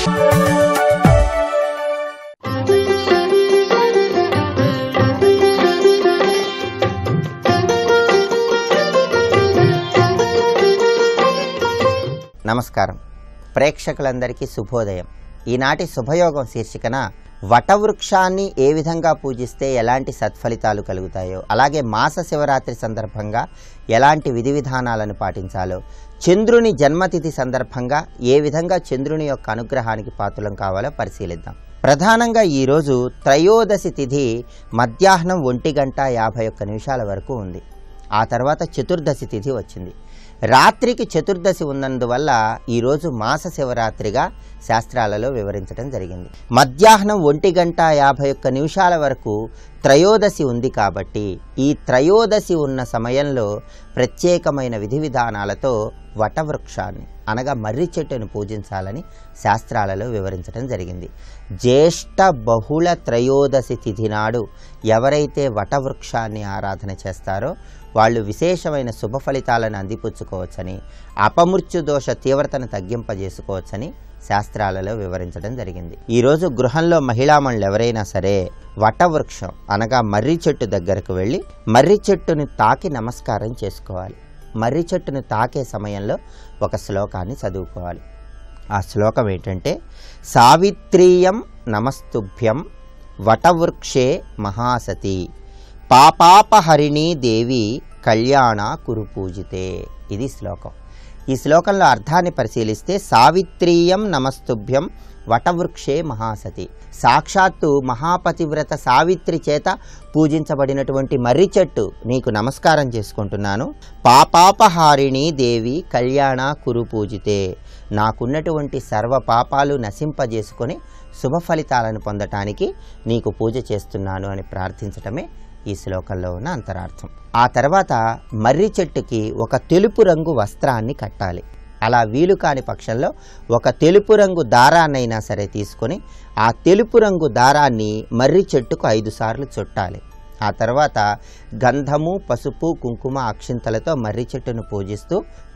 నమస్కారం ప్రేక్షకులందరికీ శుభోదయం. ఈనాటి శుభయోగం శీర్షికన వటవృక్షాన్ని ఏ విధంగా పూజిస్తే ఎలాంటి సత్ఫలితాలు కలుగుతాయో, అలాగే మాస శివరాత్రి సందర్భంగా ఎలాంటి విధి విధానాలను పాటించాలో, చంద్రుని జన్మతిథి సందర్భంగా ఏ విధంగా చంద్రుని యొక్క అనుగ్రహానికి పాత్రలం కావాలో పరిశీలిద్దాం. ప్రధానంగా ఈరోజు త్రయోదశి తిథి మధ్యాహ్నం 1:51 వరకు ఉంది. ఆ తర్వాత చతుర్దశి తిథి వచ్చింది. రాత్రికి చతుర్దశి ఉన్నందువల్ల ఈరోజు మాస శివరాత్రిగా శాస్త్రాలలో వివరించడం జరిగింది. మధ్యాహ్నం 1:51 వరకు త్రయోదశి ఉంది కాబట్టి ఈ త్రయోదశి ఉన్న సమయంలో ప్రత్యేకమైన విధి విధానాలతో వటవృక్షాన్ని అనగా మర్రి చెట్టును పూజించాలని శాస్త్రాలలో వివరించడం జరిగింది. జ్యేష్ఠ బహుళ త్రయోదశి తిథి నాడు ఎవరైతే వటవృక్షాన్ని ఆరాధన చేస్తారో వాళ్ళు విశేషమైన శుభ ఫలితాలను అందిపుచ్చుకోవచ్చని, అపమృత్యు దోష తీవ్రతను తగ్గింపజేసుకోవచ్చని శాస్త్రాలలో వివరించడం జరిగింది. ఈరోజు గృహంలో మహిళామణులు ఎవరైనా సరే వటవృక్షం అనగా మర్రి చెట్టు దగ్గరకు వెళ్ళి మర్రి చెట్టుని తాకి నమస్కారం చేసుకోవాలి. మర్రి చెట్టును తాకే సమయంలో ఒక శ్లోకాన్ని చదువుకోవాలి. ఆ శ్లోకం ఏంటంటే, సావిత్రీయం నమస్తుభ్యం వటవృక్షే మహాసతి పాపాపహరిణీ దేవి కళ్యాణ కురు పూజితే. ఇది శ్లోకం. ఈ శ్లోకంలో అర్థాన్ని పరిశీలిస్తే, సావిత్రీయం నమస్తుభ్యం వటవృక్షే మహాసతి, సాక్షాత్తు మహాపతివ్రత సావిత్రి చేత పూజించబడినటువంటి మర్రి చెట్టు నీకు నమస్కారం చేసుకుంటున్నాను. పాపాపహారిణీ దేవి కళ్యాణ కురు పూజితే, నాకున్నటువంటి సర్వ పాపాలు నశింపజేసుకొని శుభ ఫలితాలను పొందటానికి నీకు పూజ చేస్తున్నాను అని ప్రార్థించటమే ఈ శ్లోకంలో ఉన్న అంతరార్థం. ఆ తర్వాత మర్రి చెట్టుకి ఒక తెలుపు రంగు వస్త్రాన్ని కట్టాలి. అలా వీలు కాని పక్షంలో ఒక తెలుపు రంగు దారాన్నైనా సరే తీసుకొని ఆ తెలుపు రంగు దారాన్ని మర్రి చెట్టుకు 5 సార్లు చుట్టాలి. ఆ తర్వాత గంధము, పసుపు, కుంకుమ, అక్షింతలతో మర్రి చెట్టును పూజిస్తూ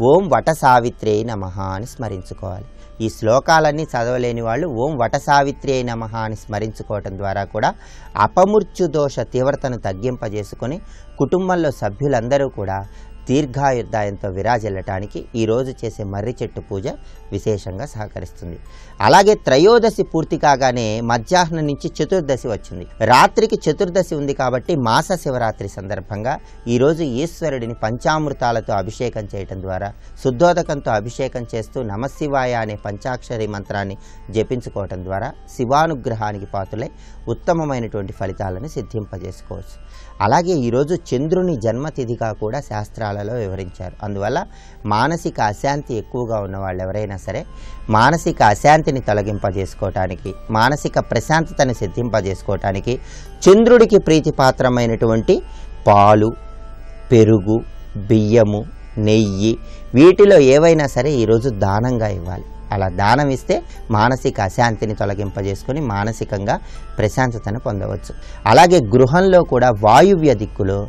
ఓం వట సావిత్రి నమః అని స్మరించుకోవాలి. ఈ శ్లోకాలన్నీ చదవలేని వాళ్ళు ఓం వట సావిత్రి నమః అని స్మరించుకోవటం ద్వారా కూడా అపమృత్యు దోష తీవ్రతను తగ్గింపజేసుకొని కుటుంబంలో సభ్యులందరూ కూడా దీర్ఘాయుర్దాయంతో విరాజిల్లటానికి ఈరోజు చేసే మర్రి చెట్టు పూజ విశేషంగా సహకరిస్తుంది. అలాగే త్రయోదశి పూర్తి కాగానే మధ్యాహ్నం నుంచి చతుర్దశి వచ్చింది. రాత్రికి చతుర్దశి ఉంది కాబట్టి మాస శివరాత్రి సందర్భంగా ఈరోజు ఈశ్వరుడిని పంచామృతాలతో అభిషేకం చేయటం ద్వారా, శుద్ధోదకంతో అభిషేకం చేస్తూ నమశివాయ అనే పంచాక్షరి మంత్రాన్ని జపించుకోవటం ద్వారా శివానుగ్రహానికి పాత్రులై ఉత్తమమైనటువంటి ఫలితాలను సిద్ధింపజేసుకోవచ్చు. అలాగే ఈరోజు చంద్రుని జన్మతిథిగా కూడా శాస్త్రాలలో వివరించారు. అందువల్ల మానసిక అశాంతి ఎక్కువగా ఉన్న వాళ్ళు ఎవరైనా సరే మానసిక అశాంతిని తొలగింపజేసుకోవటానికి, మానసిక ప్రశాంతతను సిద్ధింపజేసుకోవటానికి చంద్రుడికి ప్రీతిపాత్రమైనటువంటి పాలు, పెరుగు, బియ్యము, నెయ్యి వీటిలో ఏవైనా సరే ఈరోజు దానంగా ఇవ్వాలి. అలా దానం ఇస్తే మానసిక అశాంతిని తొలగింపజేసుకొని మానసికంగా ప్రశాంతతను పొందవచ్చు. అలాగే గృహంలో కూడా వాయువ్య దిక్కులో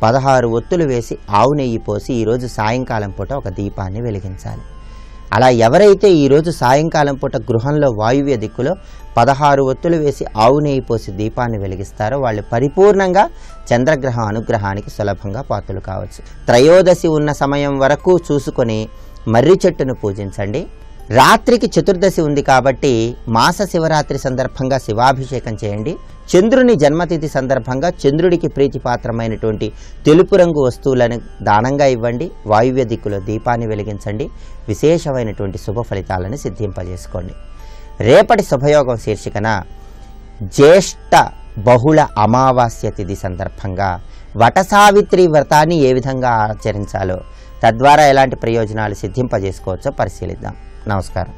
16 ఒత్తులు వేసి ఆవు నెయ్యి పోసి ఈరోజు సాయంకాలం పూట ఒక దీపాన్ని వెలిగించాలి. అలా ఎవరైతే ఈరోజు సాయంకాలం పూట గృహంలో వాయువ్య దిక్కులో 16 ఒత్తులు వేసి ఆవు నెయ్యి పోసి దీపాన్ని వెలిగిస్తారో వాళ్ళు పరిపూర్ణంగా చంద్రగ్రహం అనుగ్రహానికి సులభంగా పాత్రలు కావచ్చు. త్రయోదశి ఉన్న సమయం వరకు చూసుకొని మర్రి చెట్టును పూజించండి. రాత్రికి చతుర్దశి ఉంది కాబట్టి మాస శివరాత్రి సందర్భంగా శివాభిషేకం చేయండి. చంద్రుని జన్మతిథి సందర్భంగా చంద్రుడికి ప్రీతిపాత్రమైనటువంటి తెలుపు రంగు వస్తువులను దానంగా ఇవ్వండి. వాయువ్య దిక్కులో దీపాన్ని వెలిగించండి. విశేషమైనటువంటి శుభ ఫలితాలను సిద్ధింపజేసుకోండి. రేపటి శుభయోగం శీర్షికన జ్యేష్ఠ బహుళ అమావాస్య తిథి సందర్భంగా వటసావిత్రి వ్రతాన్ని ఏ విధంగా ఆచరించాలో, తద్వారా ఎలాంటి ప్రయోజనాలు సిద్ధింపజేసుకోవచ్చో పరిశీలిద్దాం. నమస్కారం.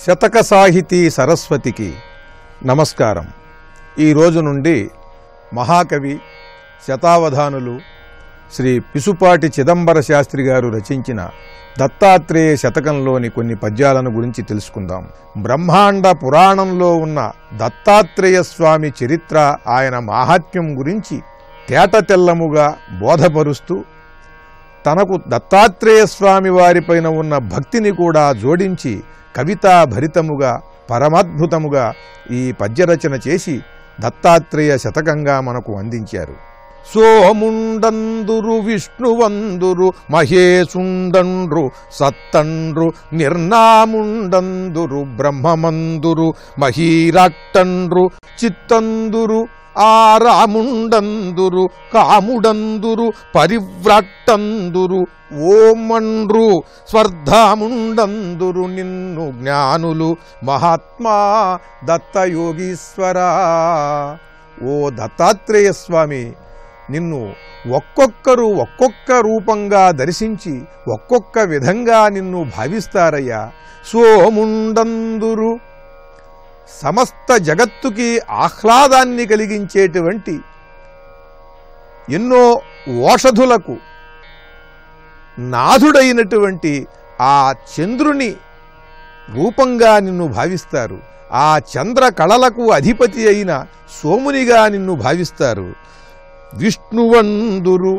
శతక సాహితీ సరస్వతికి నమస్కారం. ఈ రోజు నుండి మహాకవి, శతావధానులు, శ్రీ పిసుపాటి చిదంబర శాస్త్రి గారు రచించిన దత్తాత్రేయ శతకంలోని కొన్ని పద్యాలను గురించి తెలుసుకుందాం. బ్రహ్మాండ పురాణంలో ఉన్న దత్తాత్రేయ స్వామి చరిత్ర, ఆయన మాహాత్మ్యం గురించి తేటతెల్లముగా బోధపరుస్తూ తనకు దత్తాత్రేయ స్వామి వారిపైన ఉన్న భక్తిని కూడా జోడించి కవితా భరితముగా పరమద్భుతముగా ఈ పద్యరచన చేసి దత్తాత్రేయ శతకంగా మనకు అందించారు. సోముండందురు విష్ణువందురు మహేశుండండ్రు సత్తండ్రు నిర్నాముండందురు బ్రహ్మమందురు మహీరాట్టండ్రు చిత్తందురు ఆరాముండందురు కాముడందురు పరివ్రాట్టందురు ఓమండ్రు స్వర్ధాముండందురు నిన్ను జ్ఞానులు మహాత్మా దత్తయోగీశ్వరా. ఓ దత్తాత్రేయ స్వామి, నిన్ను ఒక్కొక్కరు ఒక్కొక్క రూపంగా దర్శించి ఒక్కొక్క విధంగా నిన్ను భావిస్తారయ్యా. సోముండందురు సమస్త జగత్తుకి ఆహ్లాదాన్ని కలిగించేటువంటి ఎన్నో ఓషధులకు నాథుడైనటువంటి ఆ చంద్రుని రూపంగా నిన్ను భావిస్తారు. ఆ చంద్ర కళలకు అధిపతి అయిన సోమునిగా నిన్ను భావిస్తారు. విష్ణువందురు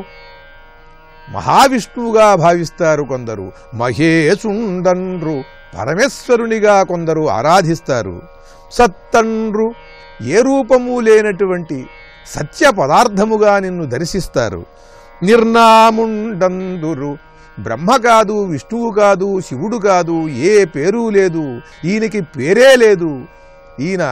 మహావిష్ణువుగా భావిస్తారు కొందరు. మహేశుండండ్రు పరమేశ్వరునిగా కొందరు ఆరాధిస్తారు. సత్తండ్రు ఏ రూపము లేనటువంటి సత్య పదార్థముగా నిన్ను దర్శిస్తారు. నిర్నాముండందురు బ్రహ్మ కాదు, విష్ణువు కాదు, శివుడు కాదు, ఏ పేరు లేదు, ఈయనకి పేరే లేదు. ఈయన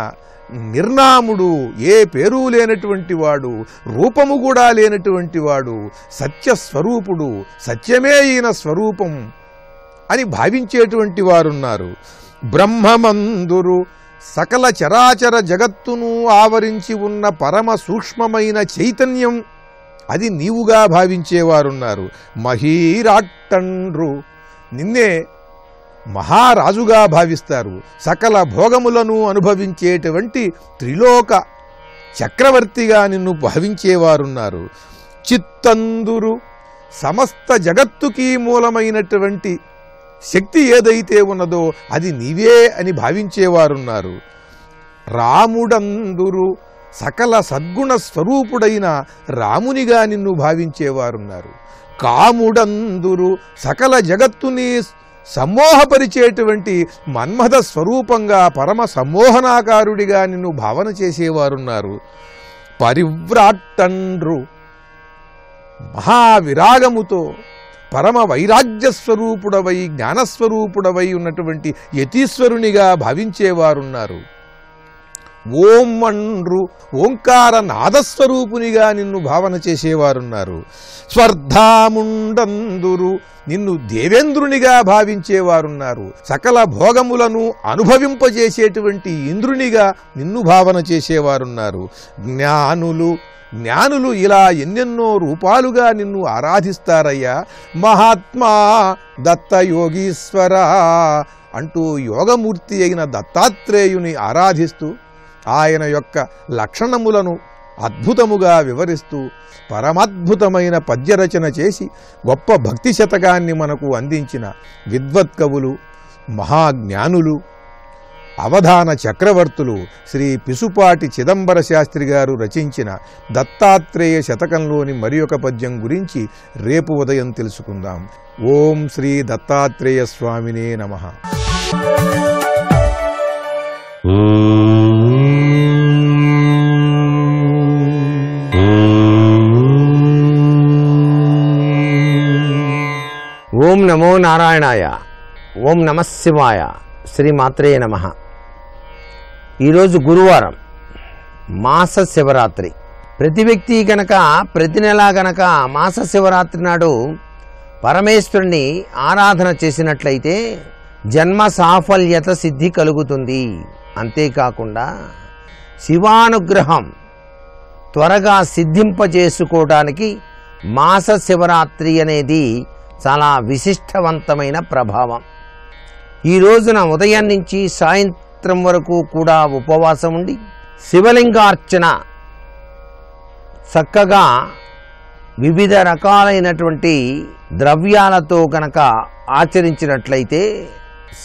నిర్నాముడు, ఏ పేరు లేనటువంటి వాడు, రూపము కూడా లేనటువంటి వాడు, సత్యస్వరూపుడు, సత్యమే ఈయన స్వరూపం అని భావించేటువంటి వారున్నారు. బ్రహ్మమందురు సకల చరాచర జగత్తును ఆవరించి ఉన్న పరమ సూక్ష్మమైన చైతన్యం, అది నీవుగా భావించేవారున్నారు. మహీరాట్టండ్రు నిన్నే మహారాజుగా భావిస్తారు. సకల భోగములను అనుభవించేటువంటి త్రిలోక చక్రవర్తిగా నిన్ను భావించేవారున్నారు. చిత్తందురు సమస్త జగత్తుకి మూలమైనటువంటి శక్తి ఏదైతే ఉన్నదో అది నీవే అని భావించేవారున్నారు. రాముడందురు సకల సద్గుణ స్వరూపుడైన రామునిగా నిన్ను భావించేవారున్నారు. కాముడందురు సకల జగత్తుని సమ్మోహపరిచేటువంటి మన్మథ స్వరూపంగా పరమ సమ్మోహనాకారుడిగా నిన్ను భావన చేసేవారున్నారు. పరివ్రాట్టండ్రు మహావిరాగముతో పరమ వైరాగ్యస్వరూపుడవై జ్ఞానస్వరూపుడవై ఉన్నటువంటి యతీశ్వరునిగా భావించేవారున్నారు. ఓం అండ్రు ఓంకార నాదస్వరూపునిగా నిన్ను భావన చేసేవారున్నారు. స్వర్ధాముండందురు నిన్ను దేవేంద్రునిగా భావించేవారున్నారు. సకల భోగములను అనుభవింపజేసేటువంటి ఇంద్రునిగా నిన్ను భావన చేసేవారున్నారు. జ్ఞానులు ఇలా ఎన్నెన్నో రూపాలుగా నిన్ను ఆరాధిస్తారయ్యా. మహాత్మా దత్తయోగీశ్వరా అంటూ యోగమూర్తి అయిన దత్తాత్రేయుని ఆరాధిస్తూ ఆయన యొక్క లక్షణములను అద్భుతముగా వివరిస్తూ పరమద్భుతమైన పద్యరచన చేసి గొప్ప భక్తి శతకాన్ని మనకు అందించిన విద్వత్కవులు, మహాజ్ఞానులు, అవధాన చక్రవర్తులు శ్రీ పిసుపాటి చిదంబర శాస్త్రి గారు రచించిన దత్తాత్రేయ శతకంలోని మరి ఒక పద్యం గురించి రేపు ఉదయం తెలుసుకుందాం. ఓం శ్రీ దత్తాత్రేయ స్వామినే నమః. ఓం నమో నారాయణాయ. ఓం నమః శివాయ. శ్రీమాత్రే నమః. ఈరోజు గురువారం, మాస శివరాత్రి. ప్రతి వ్యక్తి గనక ప్రతి నెల గనక మాస శివరాత్రి నాడు పరమేశ్వరుని ఆరాధన చేసినట్లయితే జన్మ సాఫల్యత సిద్ధి కలుగుతుంది. అంతేకాకుండా శివానుగ్రహం త్వరగా సిద్ధింపజేసుకోవడానికి మాస శివరాత్రి అనేది చాలా విశిష్టవంతమైన ప్రభావం. ఈ రోజున ఉదయం నుంచి సాయంత్రం వరకు కూడా ఉపవాసం ఉండి శివలింగార్చన చక్కగా వివిధ రకాలైనటువంటి ద్రవ్యాలతో కనుక ఆచరించినట్లయితే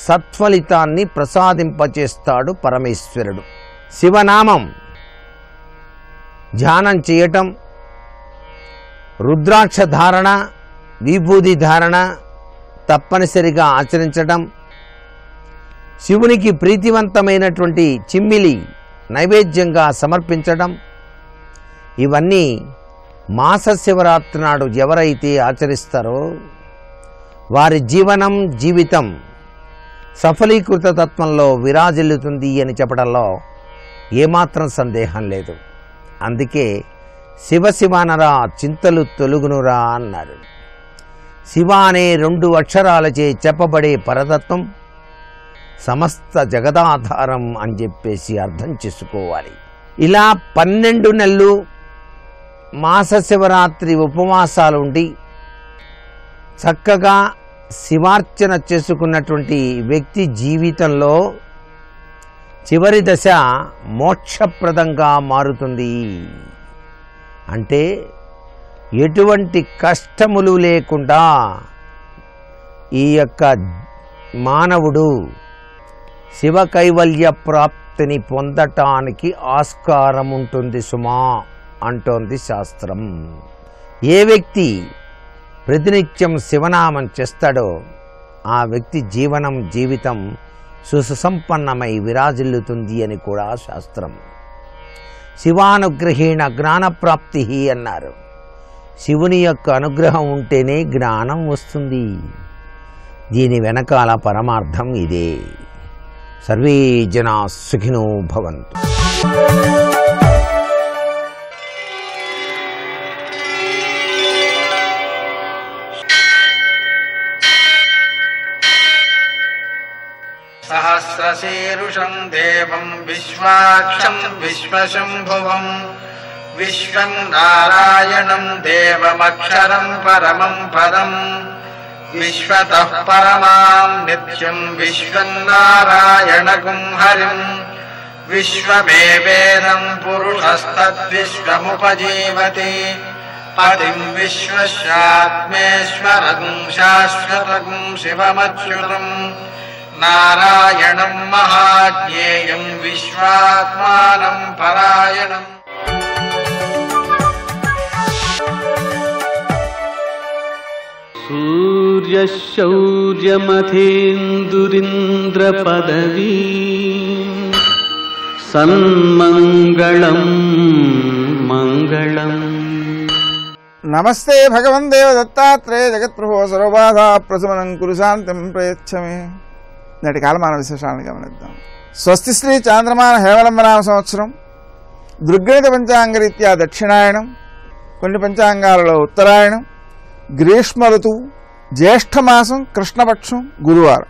సత్ఫలితాన్ని ప్రసాదింపచేస్తాడు పరమేశ్వరుడు. శివనామం ధ్యానం చేయటం, రుద్రాక్ష ధారణ, విభూది ధారణ తప్పనిసరిగా ఆచరించటం, శివునికి ప్రీతివంతమైనటువంటి చిమ్మిలి నైవేద్యంగా సమర్పించడం, ఇవన్నీ మాస శివరాత్రి నాడు ఎవరైతే ఆచరిస్తారో వారి జీవితం సఫలీకృత తత్వంలో విరాజిల్లుతుంది అని చెప్పడంలో ఏమాత్రం సందేహం లేదు. అందుకే శివనరా చింతలు తొలుగునురా అన్నారు. శివ అనే 2 అక్షరాలచే చెప్పబడే పరతత్వం సమస్త జగదాధారం అని చెప్పేసి అర్థం చేసుకోవాలి. ఇలా 12 నెలలు మాస శివరాత్రి ఉపవాసాలు ఉండి చక్కగా శివార్చన చేసుకున్నటువంటి వ్యక్తి జీవితంలో చివరి దశ మోక్షప్రదంగా మారుతుంది. అంటే ఎటువంటి కష్టములు లేకుండా ఈ యొక్క మానవుడు శివ కైవల్య ప్రాప్తిని పొందటానికి ఆస్కారం ఉంటుంది సుమా అంటోంది శాస్త్రం. ఏ వ్యక్తి ప్రతినిత్యం శివనామం చేస్తాడో ఆ వ్యక్తి జీవితం సుసంపన్నమై విరాజిల్లుతుంది అని కూడా శాస్త్రం. శివానుగ్రహేణ జ్ఞానప్రాప్తి అన్నారు. శివుని యొక్క అనుగ్రహం ఉంటేనే జ్ఞానం వస్తుంది. దీని వెనకాల పరమార్థం ఇదే. సర్వే జనా సుఖినో భవంతు. సహస్రశీరుషం దేవం విశ్వాక్షం విశ్వశంభువం విశ్వం నారాయణం దేవమక్షరం పరమం పదం విశ్వతః పరమాం నిత్యం విశ్వం నారాయణగుం హరిం విశ్వమేవేదం పురుషస్తద్విశ్వముపజీవతి పతిం విశ్వస్యాత్మేశ్వరగుం శాశ్వతగుం శివమచ్యుతం నారాయణం మహాజ్ఞేయం విశ్వాత్మానం పరాయణం. సూర్యశౌర్యమథేందురింద్రపదవీ సన్మంగళం మంగళం. నమస్తే భగవన్ దేవ దత్తాత్రేయ జగత్ప్రభో సర్వబాధా ప్రశమనం కురు శాంతిం ప్రయచ్చమే. నేటి కాలమాన విశేషాలను గమనిద్దాం. స్వస్తి శ్రీ చాంద్రమాన హేమలంబనామ సంవత్సరం, దృగ్గణిత పంచాంగరీత్యా దక్షిణాయనం, కొన్ని పంచాంగాలలో ఉత్తరాయణం, గ్రీష్మ ఋతువు, జ్యేష్ఠమాసం, కృష్ణపక్షం, గురువారం.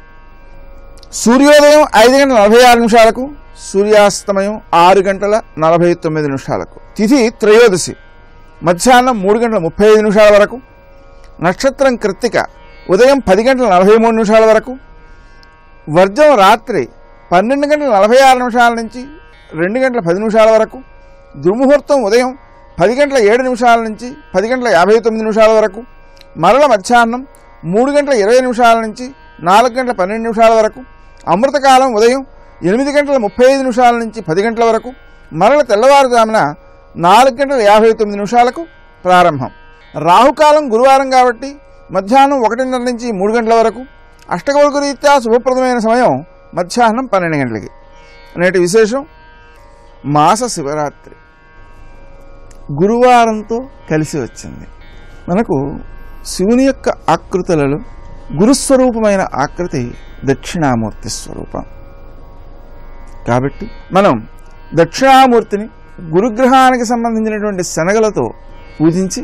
సూర్యోదయం 5:46, సూర్యాస్తమయం 6:49. తిథి త్రయోదశి, మధ్యాహ్నం 3:35 వరకు. నక్షత్రం కృత్తిక, ఉదయం 10:43 వరకు. వర్జం రాత్రి 12:46 నుంచి 2:10 వరకు. దుర్ముహూర్తం ఉదయం 10:07 నుంచి 10:59 వరకు. మరల మధ్యాహ్నం 3:20 నుంచి 4:12 వరకు. అమృతకాలం ఉదయం 8:35 నుంచి 10 గంటల వరకు. మరల తెల్లవారుజామున 4:59 ప్రారంభం. రాహుకాలం గురువారం కాబట్టి మధ్యాహ్నం 1:30 నుంచి 3 గంటల వరకు. అష్టకవర్గ రీత్యా శుభప్రదమైన సమయం మధ్యాహ్నం 12 గంటలకి. నేటి విశేషం మాస శివరాత్రి గురువారంతో కలిసి వచ్చింది. మనకు శివుని యొక్క ఆకృతులలో గురుస్వరూపమైన ఆకృతి దక్షిణామూర్తి స్వరూపం కాబట్టి మనం దక్షిణామూర్తిని గురుగ్రహానికి సంబంధించినటువంటి శనగలతో పూజించి,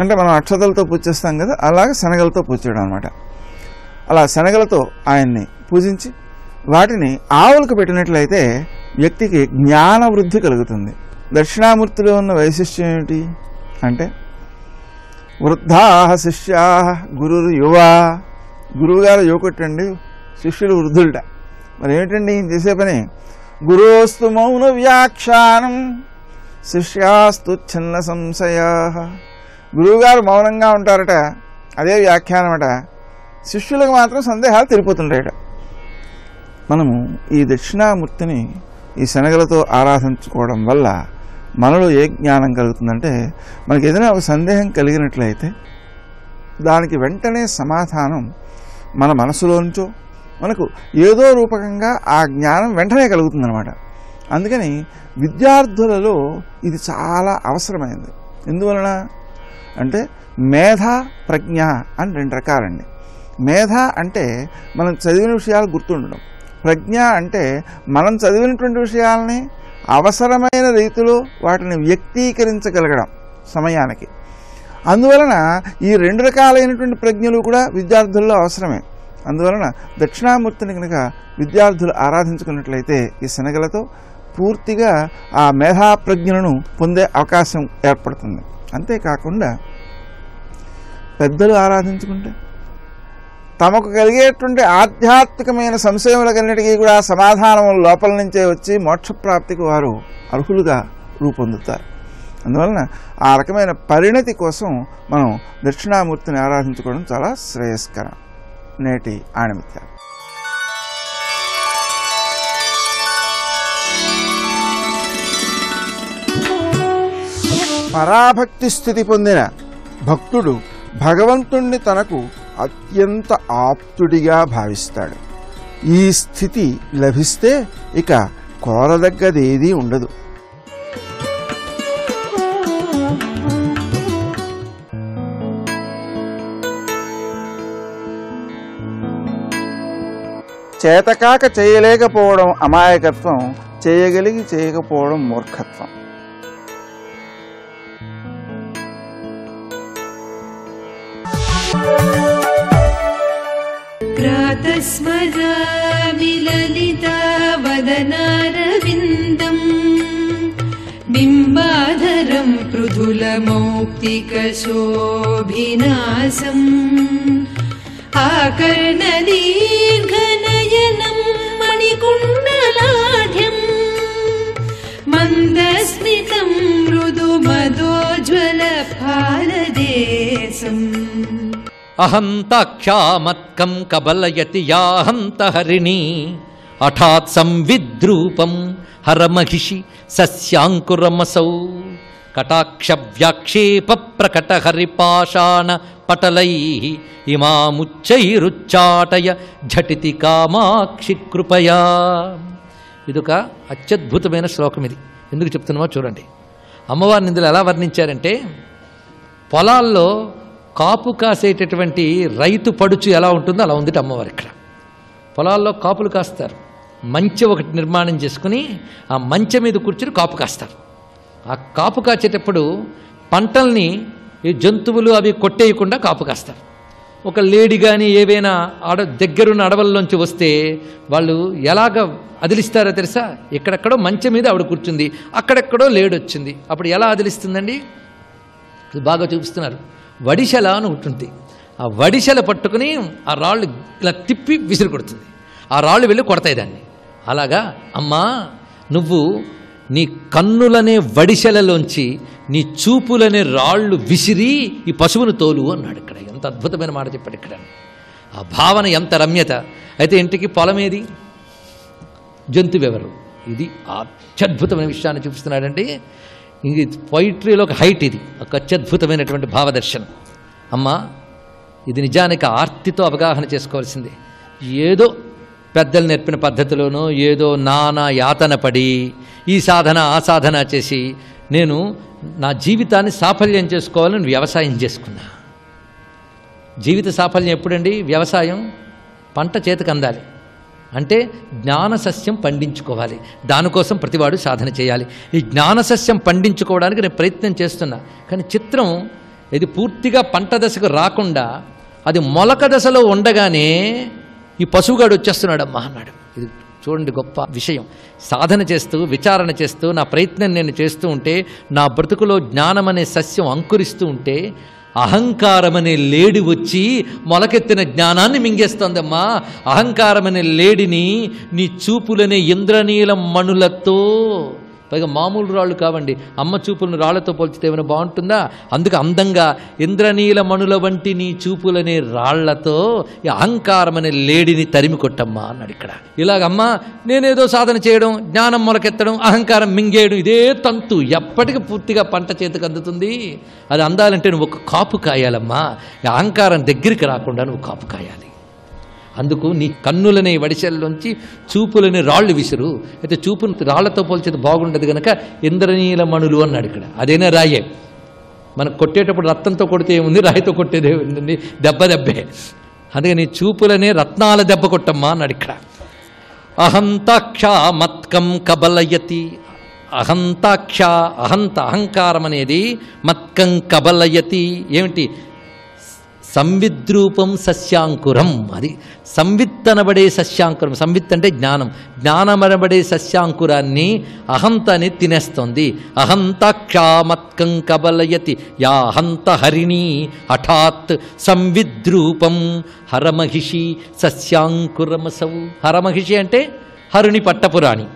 అంటే మనం అక్షతలతో పూజ చేస్తాం కదా, అలాగే శనగలతో పూజ చేయడం అనమాట. అలా శనగలతో ఆయన్ని పూజించి వాటిని ఆవులకు పెట్టినట్లయితే వ్యక్తికి జ్ఞాన వృద్ధి కలుగుతుంది. దక్షిణామూర్తిలో ఉన్న వైశిష్ట్యం ఏమిటి అంటే, వృద్ధా శిష్యా గురురు యువ. గురువుగారు యువకొట్టండి, శిష్యులు వృద్ధులట. మరి ఏమిటండి ఈయన చేసే పని? గురోస్తు మౌన వ్యాఖ్యానం శిష్యాస్తు ఛన్న సంశయా. గురువుగారు మౌనంగా ఉంటారట, అదే వ్యాఖ్యానమట. శిష్యులకు మాత్రం సందేహాలు తెలిపోతుంటాయట. మనము ఈ దక్షిణామూర్తిని ఈ శనగలతో ఆరాధించుకోవడం వల్ల మనలో ఏ జ్ఞానం కలుగుతుందంటే, మనకి ఏదైనా ఒక సందేహం కలిగినట్లయితే దానికి వెంటనే సమాధానం మన మనసులోంచో మనకు ఏదో రూపకంగా ఆ జ్ఞానం వెంటనే కలుగుతుందన్నమాట. అందుకని విద్యార్థులలో ఇది చాలా అవసరమైంది. ఎందువలన అంటే మేధ ప్రజ్ఞ అని 2 రకాలండి. మేధ అంటే మనం చదివిన విషయాలు గుర్తుండడం, ప్రజ్ఞ అంటే మనం చదివినటువంటి విషయాలని అవసరమైన రీతిలో వాటిని వ్యక్తీకరించగలగడం సమయానికి. అందువలన ఈ 2 రకాలైనటువంటి ప్రజ్ఞలు కూడా విద్యార్థుల్లో అవసరమే. అందువలన దక్షిణామూర్తిని కనుక విద్యార్థులు ఆరాధించుకున్నట్లయితే ఈ శనగలతో పూర్తిగా ఆ మేధా ప్రజ్ఞలను పొందే అవకాశం ఏర్పడుతుంది. అంతేకాకుండా పెద్దలు ఆరాధించుకుంటే తమకు కలిగేటువంటి ఆధ్యాత్మికమైన సంశయములకన్నిటికీ కూడా సమాధానం లోపల నుంచే వచ్చి మోక్షప్రాప్తికి వారు అర్హులుగా రూపొందుతారు. అందువలన ఆ రకమైన పరిణతి కోసం మనం దక్షిణామూర్తిని ఆరాధించుకోవడం చాలా శ్రేయస్కరం. నేటి ఆణిముత్యాలు. పరాభక్తి స్థితి పొందిన భక్తుడు భగవంతుణ్ణి తనకు అత్యంత ఆప్తుడిగా భావిస్తాడు. ఈ స్థితి లభిస్తే ఇక కోరదగ్గదేదీ ఉండదు. చేతకాక చేయలేకపోవడం అమాయకత్వం, చేయగలిగి చేయకపోవడం మూర్ఖత్వం. ప్రాతస్మరామి లలితావదనారవిందం బింబాధరం పృథులమౌక్తికశోభినాసం ఆకర్ణదీర్ఘనయనం మణికుండలాఢ్యం మందస్మితం మృదుమదోజ్వల ఫాలదేశం అహంతాక్షామత్కం కబలయతి యాహంత హరిణి హఠాత్ సంవిద్రూపం హరమహిషి సస్యాంకురమసౌ కటాక్ష వ్యాక్షేప ప్రకట హరిపాషాణ పటలై ఇమాముచ్చైరుచ్చాటయ ఝటితి కామాక్షి కృపయా. ఇదొక అత్యద్భుతమైన శ్లోకం. ఇది ఎందుకు చెప్తున్నామో చూడండి. అమ్మవారిని ఇందులో ఎలా వర్ణించారంటే, పొలాల్లో కాపు కాసేటటువంటి రైతు పడుచు ఎలా ఉంటుందో అలా ఉంది అమ్మవారు. ఇక్కడ పొలాల్లో కాపులు కాస్తారు. మంచె ఒకటి నిర్మాణం చేసుకుని ఆ మంచె మీద కూర్చుని కాపు కాస్తారు. ఆ కాపు కాచేటప్పుడు పంటల్ని ఈ జంతువులు అవి కొట్టేయకుండా కాపు కాస్తారు. ఒక లేడి కానీ ఏవైనా దగ్గరున్న అడవుల్లోంచి వస్తే వాళ్ళు ఎలాగ అదిలిస్తారో తెలుసా? ఎక్కడెక్కడో మంచె మీద ఆవిడ కూర్చుంది, అక్కడెక్కడో లేడి వచ్చింది. అప్పుడు ఎలా అదిలిస్తుందండి? బాగా చూపిస్తున్నారు. వడిశల అని ఉంటుంది. ఆ వడిశల పట్టుకుని ఆ రాళ్ళు ఇలా తిప్పి విసిరి కొడుతుంది. ఆ రాళ్ళు వెళ్ళి కొడతాయి దాన్ని. అలాగా అమ్మా, నువ్వు నీ కన్నులనే వడిశలలోంచి నీ చూపులనే రాళ్ళు విసిరి ఈ పశువును తోలు అన్నాడు. ఇక్కడ ఎంత అద్భుతమైన మాట చెప్పాడు ఇక్కడ. ఆ భావన ఎంత రమ్యత. అయితే ఇంటికి పొలమేది, జంతువెవరు? ఇది అత్యద్భుతమైన విషయాన్ని చూపిస్తున్నాడండి. ఇంక పొయిట్రీలో ఒక హైట్, ఇది ఒక అత్యద్భుతమైనటువంటి భావదర్శనం. అమ్మా, ఇది నిజానికి ఆర్తితో అవగాహన చేసుకోవాల్సిందే. ఏదో పెద్దలు నేర్పిన పద్ధతిలోనో ఏదో నానా యాతన పడి ఈ సాధన ఆ సాధన చేసి నేను నా జీవితాన్ని సాఫల్యం చేసుకోవాలని వ్యవసాయం చేసుకున్నా. జీవిత సాఫల్యం ఎప్పుడండి? వ్యవసాయం పంట చేతికి అందాలి అంటే జ్ఞానసస్యం పండించుకోవాలి. దానికోసం ప్రతివాడు సాధన చేయాలి. ఈ జ్ఞానసస్యం పండించుకోవడానికి నేను ప్రయత్నం చేస్తున్నా. కానీ చిత్రం, ఇది పూర్తిగా పంట దశకు రాకుండా అది మొలక దశలో ఉండగానే ఈ పశువుగాడు వచ్చేస్తున్నాడమ్మా అన్నాడు. ఇది చూడండి గొప్ప విషయం. సాధన చేస్తూ విచారణ చేస్తూ నా ప్రయత్నం నేను చేస్తూ ఉంటే, నా బ్రతుకులో జ్ఞానం అనే సస్యం అంకురిస్తూ ఉంటే, అహంకారమనే లేడి వచ్చి మొలకెత్తిన జ్ఞానాన్ని మింగేస్తోందమ్మా. అహంకారమనే లేడిని నీ చూపులనే ఇంద్రనీలం మణులతో పైగా మామూలు రాళ్ళు కావండి. అమ్మ చూపులను రాళ్లతో పోల్చితే ఏమైనా బాగుంటుందా? అందుకు అందంగా ఇంద్రనీల మణుల వంటి నీ చూపులనే రాళ్లతో ఈ అహంకారం అనే లేడిని తరిమి కొట్టమ్మా అన్నాడు ఇక్కడ. ఇలాగమ్మా నేనేదో సాధన చేయడం, జ్ఞానం మొలకెత్తడం, అహంకారం మింగేయడం, ఇదే తంతు ఎప్పటికీ పూర్తిగా పంట చేతికి అందుతుంది. అది అందాలంటే నువ్వు ఒక కాపు కాయాలమ్మా. ఈ అహంకారం దగ్గరికి రాకుండా నువ్వు కాపు కాయాలి. అందుకు నీ కన్నులనే వడిసెల్లోంచి చూపులని రాళ్ళు విసురు. అయితే చూపును రాళ్లతో పోల్చేది బాగుండదు కనుక ఇంద్రనీల మణులు అన్నాడు ఇక్కడ. అదేనా రాయే. మనకు కొట్టేటప్పుడు రత్నంతో కొడితే ఏముంది, రాయితో కొట్టేది ఏముందండి, దెబ్బే. అందుకే నీ చూపులనే రత్నాల దెబ్బ కొట్టమ్మా అన్నాడు ఇక్కడ. అహంతాక్ష మత్కం కబలయతి. అహంతాక్ష అహంకారం అనేది మత్కం కబలయతి. ఏమిటి? సంవిద్రూపం సస్యాంకురం. అది సంవిత్తనబడే సస్యాంకురం. సంవిత్ అంటే జ్ఞానం. జ్ఞానమనబడే సస్యాంకురాన్ని అహంతని తినేస్తోంది. అహంతాక్షామత్కం కబలయతి యా హంత హరిణి హఠాత్ సంవిద్రూపం హరమహిషి సస్యాంకురమసవు. హరమహిషి అంటే హరుని పట్టపురాణి.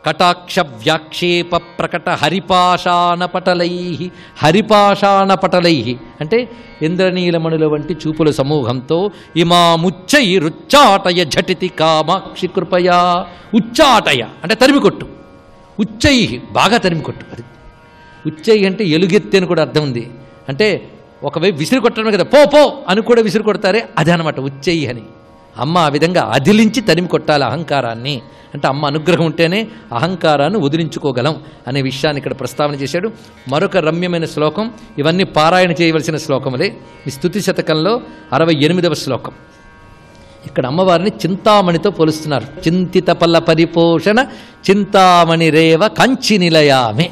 కటాక్ష వ్యాక్షేప ప్రకట హరిపాషాణపటలై. హరిపాషాణపటలై అంటే ఇంద్రనీలమణుల వంటి చూపుల సమూహంతో ఇమాముచ్చై రుచ్చాటయ ఝటితి కామాక్షి కృపయా. ఉచ్చాటయ అంటే తరిమికొట్టు. ఉచ్చై బాగా తరిమికొట్టు. అది ఉచ్చై అంటే ఎలుగెత్తి అని కూడా అర్థం ఉంది. అంటే ఒకవైపు విసిరి కొట్టడం కదా, పో పో అని కూడా విసిరి కొడతారే, అదే అనమాట ఉచ్చై అని. అమ్మ ఆ విధంగా అదిలించి తరిమి కొట్టాలి అహంకారాన్ని. అంటే అమ్మ అనుగ్రహం ఉంటేనే అహంకారాన్ని వదిలించుకోగలం అనే విషయాన్ని ఇక్కడ ప్రస్తావన చేశాడు. మరొక రమ్యమైన శ్లోకం. ఇవన్నీ పారాయణ చేయవలసిన శ్లోకములే. ఈ స్తుతి శతకంలో 68వ శ్లోకం. ఇక్కడ అమ్మవారిని చింతామణితో పోలుస్తున్నారు. చింతిత పల్ల పరిపోషణ చింతామణి రేవ కంచి నిలయామే.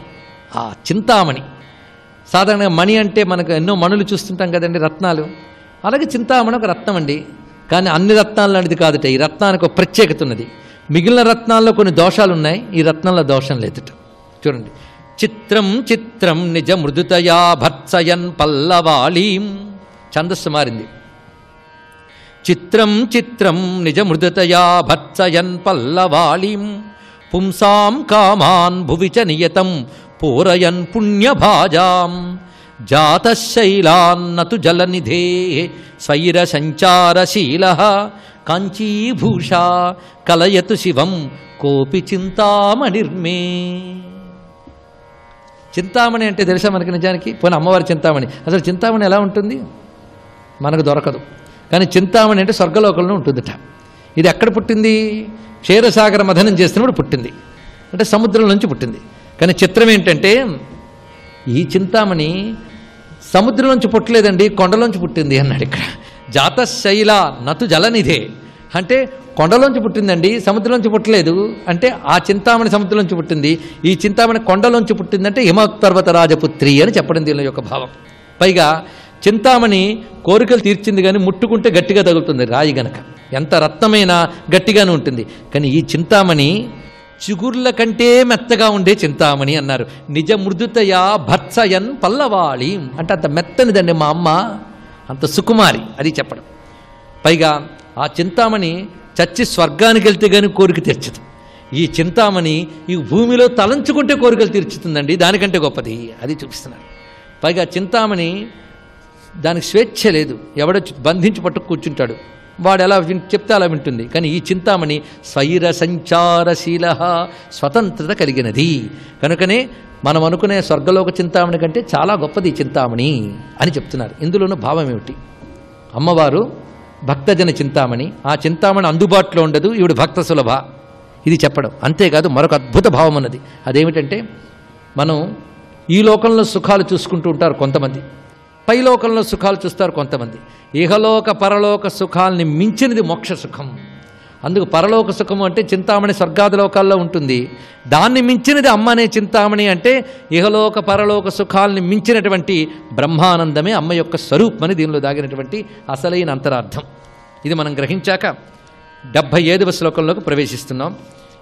ఆ చింతామణి సాధారణంగా మణి అంటే మనకు ఎన్నో మణులు చూస్తుంటాం కదండి, రత్నాలు. అలాగే చింతామణి ఒక రత్నం అండి. కానీ అన్ని రత్నాలు లాంటిది కాదుట. ఈ రత్నానికి ఒక ప్రత్యేకత ఉన్నది. మిగిలిన రత్నాల్లో కొన్ని దోషాలు ఉన్నాయి, ఈ రత్నంలో దోషం లేదుట. చూడండి. చిత్రం చిత్రం నిజ మృదుతయా భర్త్సయన్ పల్లవాళీం. ఛందస్సు మారింది. చిత్రం చిత్రం నిజ మృదుతయా భర్త్సయన్ పల్లవాళీం పుంసాం కామాన్ భువి చ నియతం పూరయన్ పుణ్యభాజాం జాతశైలాన్నతు జలనిధే స్వైర సంచారశీలః కాంచీభూషా కలయతు శివం కోపి చింతామణిర్మే. చింతామణి అంటే తెలుసా మనకి నిజానికి? పోనీ అమ్మవారి చింతామణి. అసలు చింతామణి ఎలా ఉంటుంది? మనకు దొరకదు. కానీ చింతామణి అంటే స్వర్గలోకంలో ఉంటుందట. ఇది ఎక్కడ పుట్టింది? క్షీరసాగర మథనం చేస్తున్నప్పుడు పుట్టింది. అంటే సముద్రం నుంచి పుట్టింది. కానీ చిత్రం ఏంటంటే ఈ చింతామణి సముద్రం నుంచి పుట్టలేదండి, కొండలోంచి పుట్టింది అన్నాడు ఇక్కడ. జాతశైల నతు జలనిధే అంటే కొండలోంచి పుట్టిందండి, సముద్రంలోంచి పుట్టలేదు. అంటే ఆ చింతామణి సముద్రంలోంచి పుట్టింది, ఈ చింతామణి కొండలోంచి పుట్టిందంటే హిమపర్వత రాజపుత్రి అని చెప్పడం దీని యొక్క భావం. పైగా చింతామణి కోరికలు తీర్చింది కానీ ముట్టుకుంటే గట్టిగా తగులుతుంది రాయి గనక. ఎంత రత్నమైనా గట్టిగానే ఉంటుంది. కానీ ఈ చింతామణి చిగుర్ల కంటే మెత్తగా ఉండే చింతామణి అన్నారు. నిజ మృదుతయా భర్త్సయన్ పల్లవాళి అంటే అంత మెత్తనిదండి మా అమ్మ, అంత సుకుమారి అది చెప్పడం. పైగా ఆ చింతామణి చచ్చి స్వర్గానికి వెళ్తే కానీ కోరిక తీర్చదు. ఈ చింతామణి ఈ భూమిలో తలంచుకుంటే కోరికలు తీర్చుతుందండి, దానికంటే గొప్పది అది చూపిస్తున్నారు. పైగా చింతామణి దానికి స్వేచ్ఛ లేదు, ఎవడో బంధించి పట్టుకు కూర్చుంటాడు, వాడు ఎలా చెప్తే అలా వింటుంది. కానీ ఈ చింతామణి స్వైర సంచారశీల స్వతంత్రత కలిగినది. కనుకనే మనం అనుకునే స్వర్గలోక చింతామణి కంటే చాలా గొప్పది ఈ చింతామణి అని చెప్తున్నారు. ఇందులోనూ భావం ఏమిటి? అమ్మవారు భక్తజన చింతామణి, ఆ చింతామణి అందుబాటులో ఉండదు, ఈవిడ భక్త సులభ ఇది చెప్పడం. అంతేకాదు మరొక అద్భుత భావం ఉన్నది. అదేమిటంటే మనం ఈ లోకంలో సుఖాలు చూసుకుంటూ ఉంటారు కొంతమంది, పైలోకంలో సుఖాలు చూస్తారు కొంతమంది. ఇహలోక పరలోక సుఖాలని మించినది మోక్ష సుఖం. అందుకు పరలోక సుఖము అంటే చింతామణి స్వర్గాది లోకాల్లో ఉంటుంది, దాన్ని మించినది అమ్మ అనే చింతామణి. అంటే ఇహలోక పరలోక సుఖాలని మించినటువంటి బ్రహ్మానందమే అమ్మ యొక్క స్వరూపమని దీనిలో దాగినటువంటి అసలైన అంతరార్థం. ఇది మనం గ్రహించాక 75వ శ్లోకంలోకి ప్రవేశిస్తున్నాం.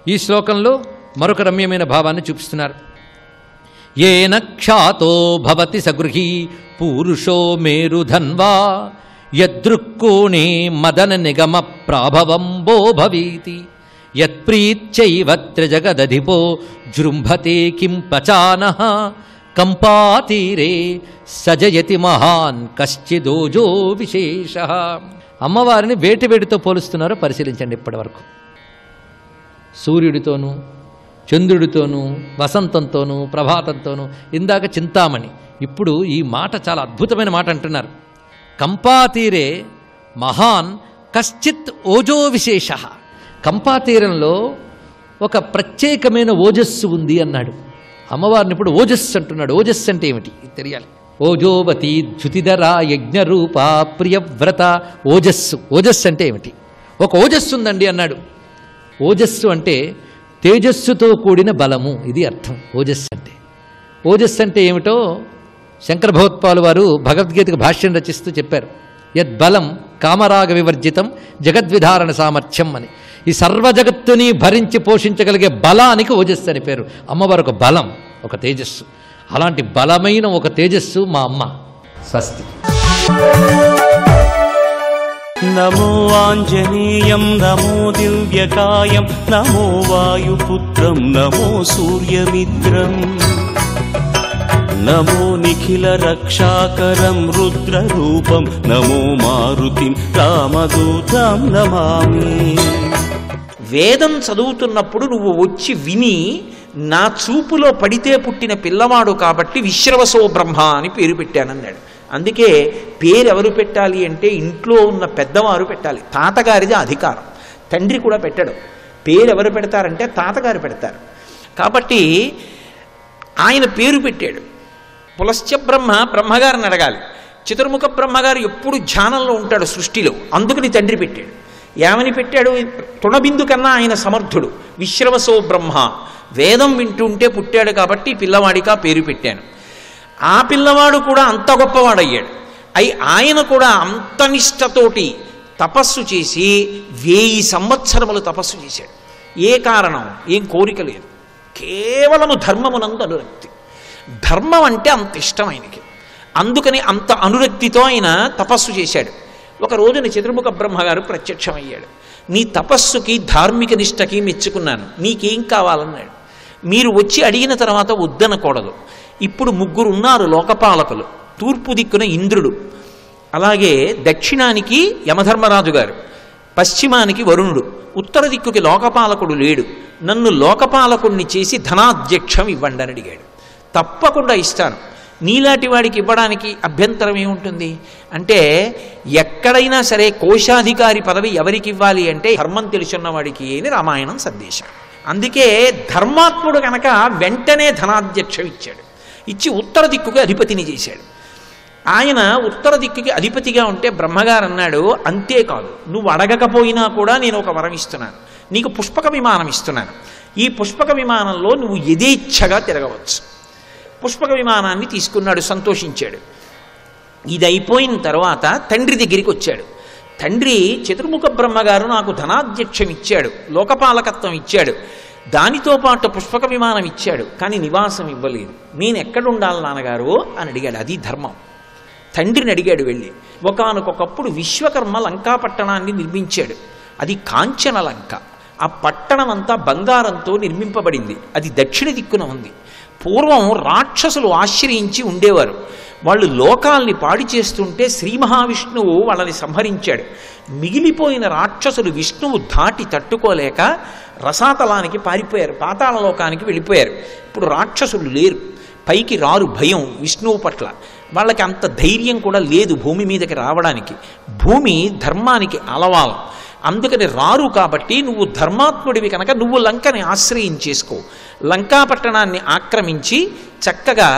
ఈ శ్లోకంలో మరొక రమ్యమైన భావాన్ని చూపిస్తున్నారు. ఏన క్షాతో భవతి సగృహీ పూరుషో మేరుధన్వా యదృక్కోణే మదన నిగమ ప్రాభవంబో భవీతి యత్ప్రీత్యైవత్ర జగదధిపో జృంభతే కిం పచానః కంపాతీరే సజయతి మహాన్ కశ్చిదోజో విశేష. అమ్మవారిని వేటితో పోలుస్తున్నారో పరిశీలించండి. ఇప్పటి వరకు సూర్యుడితోనూ, చంద్రుడితోనూ, వసంతంతోనూ, ప్రభాతంతోనూ, ఇందాక చింతామణి. ఇప్పుడు ఈ మాట చాలా అద్భుతమైన మాట అంటున్నారు. కంపాతీరే మహాన్ కశ్చిత్ ఓజో విశేష. కంపాతీరంలో ఒక ప్రత్యేకమైన ఓజస్సు ఉంది అన్నాడు. అమ్మవారిని ఇప్పుడు ఓజస్సు అంటున్నాడు. ఓజస్సు అంటే ఏమిటి తెలియాలి. ఓజోవతి జ్యుతిధరా యజ్ఞరూప ప్రియవ్రత. ఓజస్సు. ఓజస్సు అంటే ఏమిటి? ఒక ఓజస్సు ఉందండి అన్నాడు. ఓజస్సు అంటే తేజస్సుతో కూడిన బలము, ఇది అర్థం ఓజస్సు అంటే. ఓజస్సు అంటే ఏమిటో శంకర భగవత్పాలు వారు భగవద్గీతకు భాష్యం రచిస్తూ చెప్పారు. యద్బలం కామరాగ వివర్జితం జగద్విధారణ సామర్థ్యం అని. ఈ సర్వజగత్తుని భరించి పోషించగలిగే బలానికి ఓజస్సు అని పేరు. అమ్మవారు ఒక బలం, ఒక తేజస్సు. అలాంటి బలమైన ఒక తేజస్సు మా అమ్మ. స్వస్తి. నమో ఆంజనేయం నమో దివ్యకాయం నమో వాయుపుత్రం నమో సూర్యమిత్రం నమో నిఖిల రక్షాకరం రుద్రరూపం నమో మారుతిం రామదూతం నమామి. వేదం చదువుతున్నప్పుడు నువ్వు వచ్చి విని నా చూపులో పడితే పుట్టిన పిల్లవాడు కాబట్టి విశ్రవసో బ్రహ్మ అని పేరు పెట్టానన్నాడు. అందుకే పేరు ఎవరు పెట్టాలి అంటే ఇంట్లో ఉన్న పెద్దవారు పెట్టాలి. తాతగారిది అధికారం, తండ్రి కూడా పెట్టడు. పేరు ఎవరు పెడతారంటే తాతగారు పెడతారు. కాబట్టి ఆయన పేరు పెట్టాడు. పులశ్చ బ్రహ్మ, బ్రహ్మగారిని అడగాలి. చతుర్ముఖ బ్రహ్మగారు ఎప్పుడు ధ్యానంలో ఉంటాడు సృష్టిలో, అందుకని తండ్రి పెట్టాడు. ఏమని పెట్టాడు? తుణబిందు కన్నా ఆయన సమర్థుడు. విశ్రవసో బ్రహ్మ, వేదం వింటుంటే పుట్టాడు కాబట్టి పిల్లవాడికి ఆ పేరు పెట్టాను. ఆ పిల్లవాడు కూడా అంత గొప్పవాడయ్యాడు. ఆయన కూడా అంత నిష్టతోటి తపస్సు చేసి 1000 సంవత్సరములు తపస్సు చేశాడు. ఏ కారణం, ఏం కోరిక లేదు, కేవలము ధర్మమునందు అనురక్తి. ధర్మం అంటే అంత ఇష్టం ఆయనకి. అందుకని అంత అనురక్తితో ఆయన తపస్సు చేశాడు. ఒక రోజున చతుర్ముఖ బ్రహ్మగారు ప్రత్యక్షమయ్యాడు. నీ తపస్సుకి ధార్మిక నిష్టకి మెచ్చుకున్నాను, నీకేం కావాలన్నాడు. మీరు వచ్చి అడిగిన తర్వాత వద్దనకూడదు. ఇప్పుడు 3 ఉన్నారు లోకపాలకులు. తూర్పు దిక్కున ఇంద్రుడు, అలాగే దక్షిణానికి యమధర్మరాజు గారు, పశ్చిమానికి వరుణుడు, ఉత్తర దిక్కుకి లోకపాలకుడు లేడు. నన్ను లోకపాలకుడిని చేసి ధనాధ్యక్షం ఇవ్వండి అని అడిగాడు. తప్పకుండా ఇస్తాను. నీలాంటి వాడికి ఇవ్వడానికి అభ్యంతరం ఏముంటుంది అంటే, ఎక్కడైనా సరే కోశాధికారి పదవి ఎవరికి ఇవ్వాలి అంటే ధర్మం తెలుసున్న వాడికి అని రామాయణం సందేశం. అందుకే ధర్మాత్ముడు కనుక వెంటనే ధనాధ్యక్షం ఇచ్చాడు. ఇచ్చి ఉత్తర దిక్కుకి అధిపతిని చేశాడు. ఆయన ఉత్తర దిక్కుకి అధిపతిగా ఉంటే బ్రహ్మగారు అన్నాడు, అంతేకాదు, నువ్వు అడగకపోయినా కూడా నేను ఒక వరం ఇస్తున్నాను. నీకు పుష్పక విమానం ఇస్తున్నాను. ఈ పుష్పక విమానంలో నువ్వు యథేచ్ఛగా తిరగవచ్చు. పుష్పక విమానాన్ని తీసుకున్నాడు, సంతోషించాడు. ఇది అయిపోయిన తర్వాత తండ్రి దగ్గరికి వచ్చాడు. తండ్రి చతుర్ముఖ బ్రహ్మగారు నాకు ధనాధ్యక్షం ఇచ్చాడు, లోకపాలకత్వం ఇచ్చాడు, దానితో పాటు పుష్పక విమానం ఇచ్చాడు, కానీ నివాసం ఇవ్వలేదు. నేను ఎక్కడుండాలి నాన్నగారు అని అడిగాడు. అది ధర్మం. తండ్రిని అడిగాడు వెళ్ళి. ఒకానొకప్పుడు విశ్వకర్మ లంకా పట్టణాన్ని నిర్మించాడు. అది కాంచన లంక. ఆ పట్టణం అంతా బంగారంతో నిర్మింపబడింది. అది దక్షిణ దిక్కున ఉంది. పూర్వం రాక్షసులు ఆశ్రయించి ఉండేవారు. వాళ్ళు లోకాల్ని పాడి చేస్తుంటే శ్రీ మహావిష్ణువు వాళ్ళని సంహరించాడు. మిగిలిపోయిన రాక్షసులు విష్ణువు దాటి తట్టుకోలేక రసాతలానికి పారిపోయారు, పాతాళలోకానికి వెళ్ళిపోయారు. ఇప్పుడు రాక్షసులు లేరు, పైకి రారు. భయం విష్ణువు పట్ల. వాళ్ళకి అంత ధైర్యం కూడా లేదు భూమి మీదకి రావడానికి. భూమి ధర్మానికి అలవాలం. అందుకని రారు. కాబట్టి నువ్వు ధర్మాత్ముడివి కనుక నువ్వు లంకని ఆశ్రయించేసుకో. లంకా పట్టణాన్ని ఆక్రమించి చక్కగా,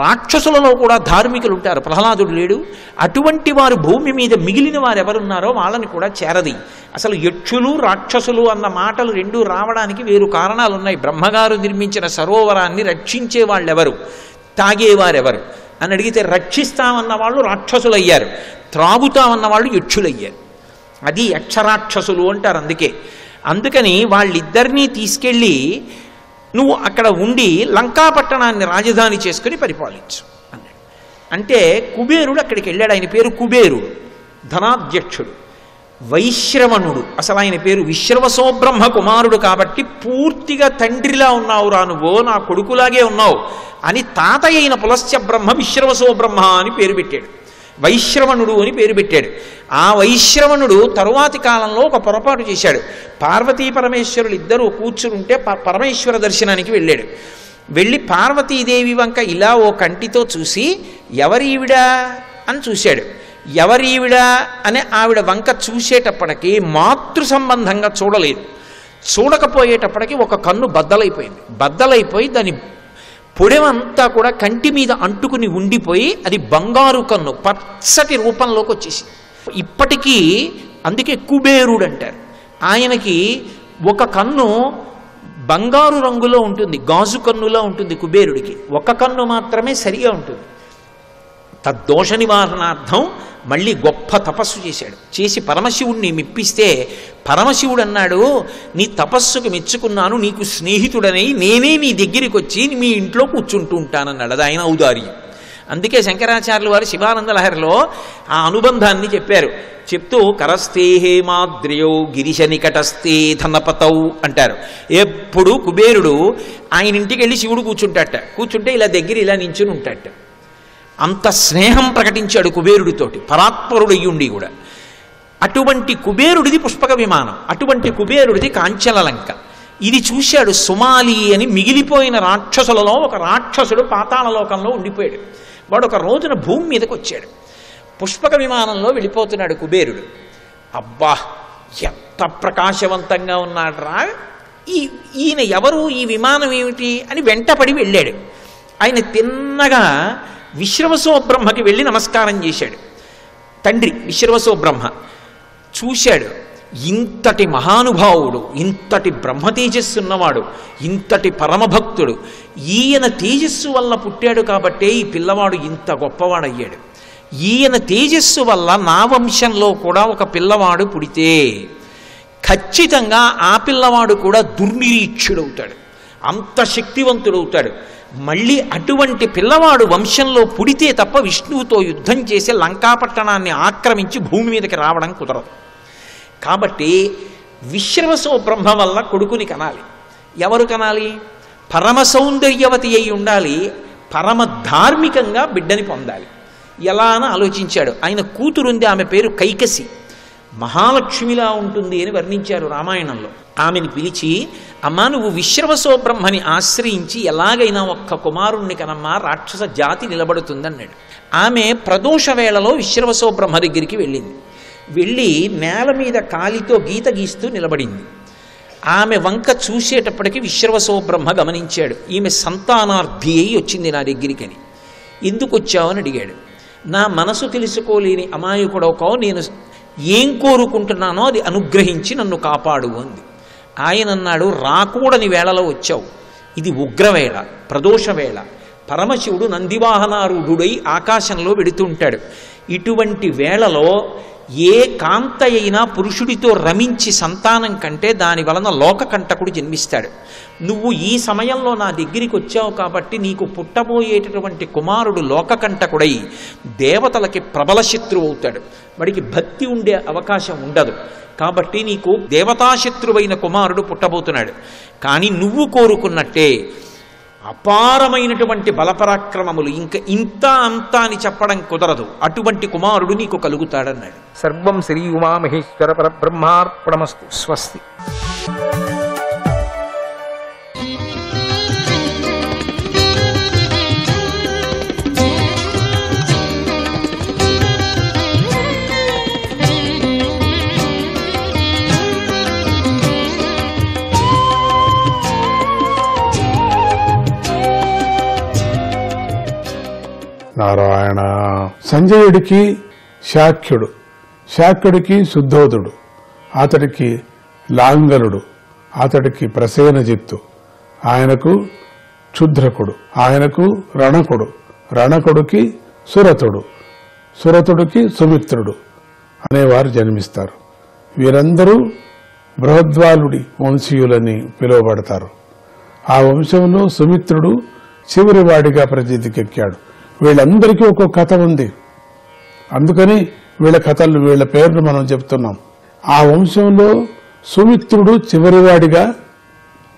రాక్షసులలో కూడా ధార్మికులు ఉంటారు, ప్రహ్లాదుడు లేడు, అటువంటి వారు భూమి మీద మిగిలిన వారు ఎవరున్నారో వాళ్ళని కూడా చేరది. అసలు యక్షులు రాక్షసులు అన్న మాటలు రెండూ రావడానికి వేరు కారణాలు ఉన్నాయి. బ్రహ్మగారు నిర్మించిన సరోవరాన్ని రక్షించే వాళ్ళెవరు, తాగేవారెవరు అని అడిగితే రక్షిస్తామన్న వాళ్ళు రాక్షసులయ్యారు, త్రాగుతామన్న వాళ్ళు యక్షులయ్యారు. అది యక్షరాక్షసులు అంటారు. అందుకని వాళ్ళిద్దరినీ తీసుకెళ్ళి నువ్వు అక్కడ ఉండి లంకాపట్టణాన్ని రాజధాని చేసుకుని పరిపాలించు అన్నాడు. అంటే కుబేరుడు అక్కడికి వెళ్ళాడు. ఆయన పేరు కుబేరుడు, ధనాధ్యక్షుడు. వైశ్రవణుడు, అసలు ఆయన పేరు విశ్రవసోబ్రహ్మ కుమారుడు కాబట్టి పూర్తిగా తండ్రిలా ఉన్నావురా నువ్వు, నా కొడుకులాగే ఉన్నావు అని తాతయ్య అయిన పులస్త్య బ్రహ్మ విశ్రవసోబ్రహ్మ అని పేరు పెట్టాడు. వైశ్రవణుడు అని పేరు పెట్టాడు. ఆ వైశ్రవణుడు తరువాతి కాలంలో ఒక పొరపాటు చేశాడు. పార్వతీ పరమేశ్వరులు ఇద్దరూ కూర్చుంటే పరమేశ్వర దర్శనానికి వెళ్ళాడు. వెళ్ళి పార్వతీదేవి వంక ఇలా ఓ కంటితో చూసి ఎవరీవిడా అని చూశాడు. ఎవరీవిడా అని ఆవిడ వంక చూసేటప్పటికీ మాతృ సంబంధంగా చూడలేదు. చూడకపోయేటప్పటికి ఒక కన్ను బద్దలైపోయింది. బద్దలైపోయి దాని పొడవంతా కూడా కంటి మీద అంటుకుని ఉండిపోయి అది బంగారు కన్ను పచ్చటి రూపంలోకి వచ్చేసి. ఇప్పటికీ అందుకే కుబేరుడు అంటారు. ఆయనకి ఒక కన్ను బంగారు రంగులో ఉంటుంది, గాజు కన్నులో ఉంటుంది కుబేరుడికి. ఒక కన్ను మాత్రమే సరిగా ఉంటుంది. తద్దోష నివారణార్థం మళ్ళీ గొప్ప తపస్సు చేశాడు. చేసి పరమశివుణ్ణి మెప్పిస్తే పరమశివుడు అన్నాడు, నీ తపస్సుకు మెచ్చుకున్నాను, నీకు స్నేహితుడనై నేనే నీ దగ్గరికి వచ్చి మీ ఇంట్లో కూర్చుంటూ ఉంటానన్నాడు. అది ఆయన ఔదార్యం. అందుకే శంకరాచార్యులు వారు శివానంద లహరిలో ఆ అనుబంధాన్ని చెప్పారు. చెప్తూ కరస్తే హేమాద్రియో గిరిశ నికటస్తే ధనపతౌ అంటారు. ఎప్పుడు కుబేరుడు ఆయన ఇంటికి వెళ్ళి శివుడు కూర్చుంటే ఇలా దగ్గర ఇలా నించుని ఉంటాడట. అంత స్నేహం ప్రకటించాడు కుబేరుడితోటి, పరాత్పరుడయ్యుండి కూడా. అటువంటి కుబేరుడిది పుష్పక విమానం, అటువంటి కుబేరుడిది కాంచలలంక. ఇది చూశాడు సుమాలి అని మిగిలిపోయిన రాక్షసులలో ఒక రాక్షసుడు పాతాళలోకంలో ఉండిపోయాడు. వాడు ఒక రోజున భూమి మీదకి వచ్చాడు. పుష్పక విమానంలో వెళ్ళిపోతున్నాడు కుబేరుడు. అబ్బా ఎంత ప్రకాశవంతంగా ఉన్నాడ్రా, ఈయన ఎవరు, ఈ విమానం ఏమిటి అని వెంటపడి వెళ్ళాడు. ఆయన తిన్నగా విశ్రవసోబ్రహ్మకి వెళ్ళి నమస్కారం చేశాడు. తండ్రి విశ్రవసోబ్రహ్మ చూశాడు. ఇంతటి మహానుభావుడు, ఇంతటి బ్రహ్మ తేజస్సు ఉన్నవాడు, ఇంతటి పరమభక్తుడు, ఈయన తేజస్సు వల్ల పుట్టాడు కాబట్టే ఈ పిల్లవాడు ఇంత గొప్పవాడయ్యాడు. ఈయన తేజస్సు వల్ల నా వంశంలో కూడా ఒక పిల్లవాడు పుడితే ఖచ్చితంగా ఆ పిల్లవాడు కూడా దుర్నిరీక్షుడవుతాడు, అంత శక్తివంతుడవుతాడు. మళ్ళీ అటువంటి పిల్లవాడు వంశంలో పుడితే తప్ప విష్ణువుతో యుద్ధం చేసి లంకాపట్టణాన్ని ఆక్రమించి భూమి మీదకి రావడం కుదరదు. కాబట్టి విశ్రవసో బ్రహ్మ వల్ల కొడుకుని కనాలి. ఎవరు కనాలి? పరమ సౌందర్యవతి అయి ఉండాలి, పరమ ధార్మికంగా బిడ్డని పొందాలి. ఎలా అని ఆలోచించాడు. ఆయన కూతురుంది, ఆమె పేరు కైకసి, మహాలక్ష్మిలా ఉంటుంది అని వర్ణించారు రామాయణంలో. ఆమెను పిలిచి, అమ్మా నువ్వు విశ్రవసో బ్రహ్మని ఆశ్రయించి ఎలాగైనా ఒక్క కుమారుణ్ణి కనమ్మా, రాక్షస జాతి నిలబడుతుందన్నాడు. ఆమె ప్రదోష వేళలో విశ్రవసో బ్రహ్మ దగ్గరికి వెళ్ళింది. వెళ్ళి నేల మీద కాలితో గీత గీస్తూ నిలబడింది. ఆమె వంక చూసేటప్పటికి విశ్రవసో బ్రహ్మ గమనించాడు, ఈమె సంతానార్థి అయి వచ్చింది నా దగ్గరికని. ఎందుకు వచ్చావని అడిగాడు. నా మనసు తెలుసుకోలేని అమాయకుడొకో, నేను ఏం కోరుకుంటున్నానో అది అనుగ్రహించి నన్ను కాపాడు అంది. ఆయన అన్నాడు, రాకూడని వేళలో వచ్చావు, ఇది ఉగ్రవేళ, ప్రదోషవేళ. పరమశివుడు నందివాహనారూఢుడై ఆకాశంలో వెడుతుంటాడు. ఇటువంటి వేళలో ఏ కాంత అయినా పురుషుడితో రమించి సంతానం కంటే దాని వలన లోకకంటకుడు జన్మిస్తాడు. నువ్వు ఈ సమయంలో నా దగ్గరికి వచ్చావు కాబట్టి నీకు పుట్టబోయేటటువంటి కుమారుడు లోకకంటకుడై దేవతలకి ప్రబల శత్రువు అవుతాడు, వాడికి భక్తి ఉండే అవకాశం ఉండదు. కాబట్టి నీకు దేవతాశత్రువైన కుమారుడు పుట్టబోతున్నాడు. కానీ నువ్వు కోరుకున్నట్టే అపారమైనటువంటి బలపరాక్రమములు, ఇంకా ఇంత అంత అని చెప్పడం కుదరదు, అటువంటి కుమారుడు నీకు కలుగుతాడన్నాడు. సర్వం శ్రీ ఉమామహేశ్వర పరబ్రహ్మార్పణమస్తు. స్వస్తి. నారాయణ. సంజయుడికి శాక్యుడు, శాక్యుడికి శుద్ధోదుడు, అతడికి లాంగలుడు, అతడికి ప్రసేనజిత్తు, ఆయనకు క్షుద్రకుడు, ఆయనకు రణకుడు, రణకుడికి సురతుడు, సురతుడికి సుమిత్రుడు అనేవారు జన్మిస్తారు. వీరందరూ బృహద్వాలుడి వంశీయులని పిలువబడతారు. ఆ వంశంలో సుమిత్రుడు చివరివాడిగా ప్రసిద్ధికెక్కాడు. వీళ్ళందరికీ ఒక్కొక్క కథ ఉంది, అందుకని వీళ్ళ కథలు, వీళ్ళ పేర్లు మనం చెప్తున్నాం. ఆ వంశంలో సుమిత్రుడు చివరివాడిగా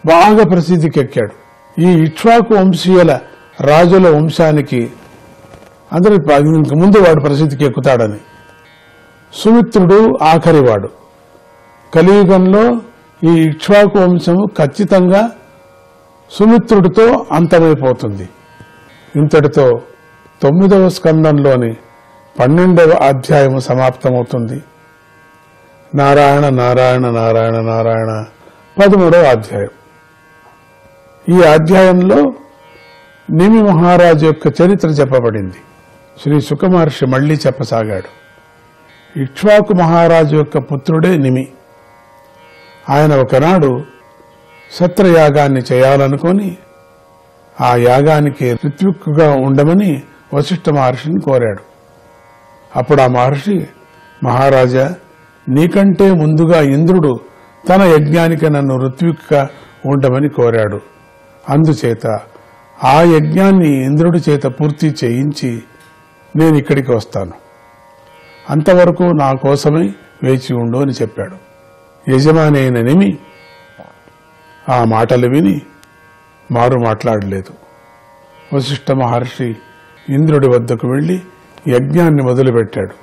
బాగా ప్రసిద్ధికెక్కాడు. ఈ ఇక్ష్వాకు వంశీయుల రాజుల వంశానికి అందరి ఇంక ముందు వాడు ప్రసిద్ధికి ఎక్కుతాడని. సుమిత్రుడు ఆఖరివాడు. కలియుగంలో ఈ ఇక్ష్వాకు వంశము ఖచ్చితంగా సుమిత్రుడితో అంతమైపోతుంది. ఇంతటితో 9వ స్కందంలోని 12వ అధ్యాయము సమాప్తమవుతుంది. నారాయణ నారాయణ నారాయణ నారాయణ 13వ అధ్యాయం. ఈ అధ్యాయంలో నిమి మహారాజు యొక్క చరిత్ర చెప్పబడింది. శ్రీ శుక మహర్షి మళ్లీ చెప్పసాగాడు. ఇక్ష్వాకు మహారాజు యొక్క పుత్రుడే నిమి. ఆయన ఒకనాడు సత్రయాగాన్ని చేయాలనుకొని ఆ యాగానికి ఋత్విక్కుగా ఉండమని వశిష్ఠ మహర్షిని కోరాడు. అప్పుడు ఆ మహర్షి, మహారాజా, నీకంటే ముందుగా ఇంద్రుడు తన యజ్ఞానికి నన్ను ఋత్విక్గా ఉండమని కోరాడు. అందుచేత ఆ యజ్ఞాన్ని ఇంద్రుడి చేత పూర్తి చేయించి నేను ఇక్కడికి వస్తాను. అంతవరకు నా కోసమై వేచి ఉండు అని చెప్పాడు. యజమాని అయిన నిమి ఆ మాటలు విని మారు మాట్లాడలేదు. వశిష్ఠ మహర్షి ఇంద్రుడి వద్దకు వెళ్లి యజ్ఞాన్ని మొదలుపెట్టాడు.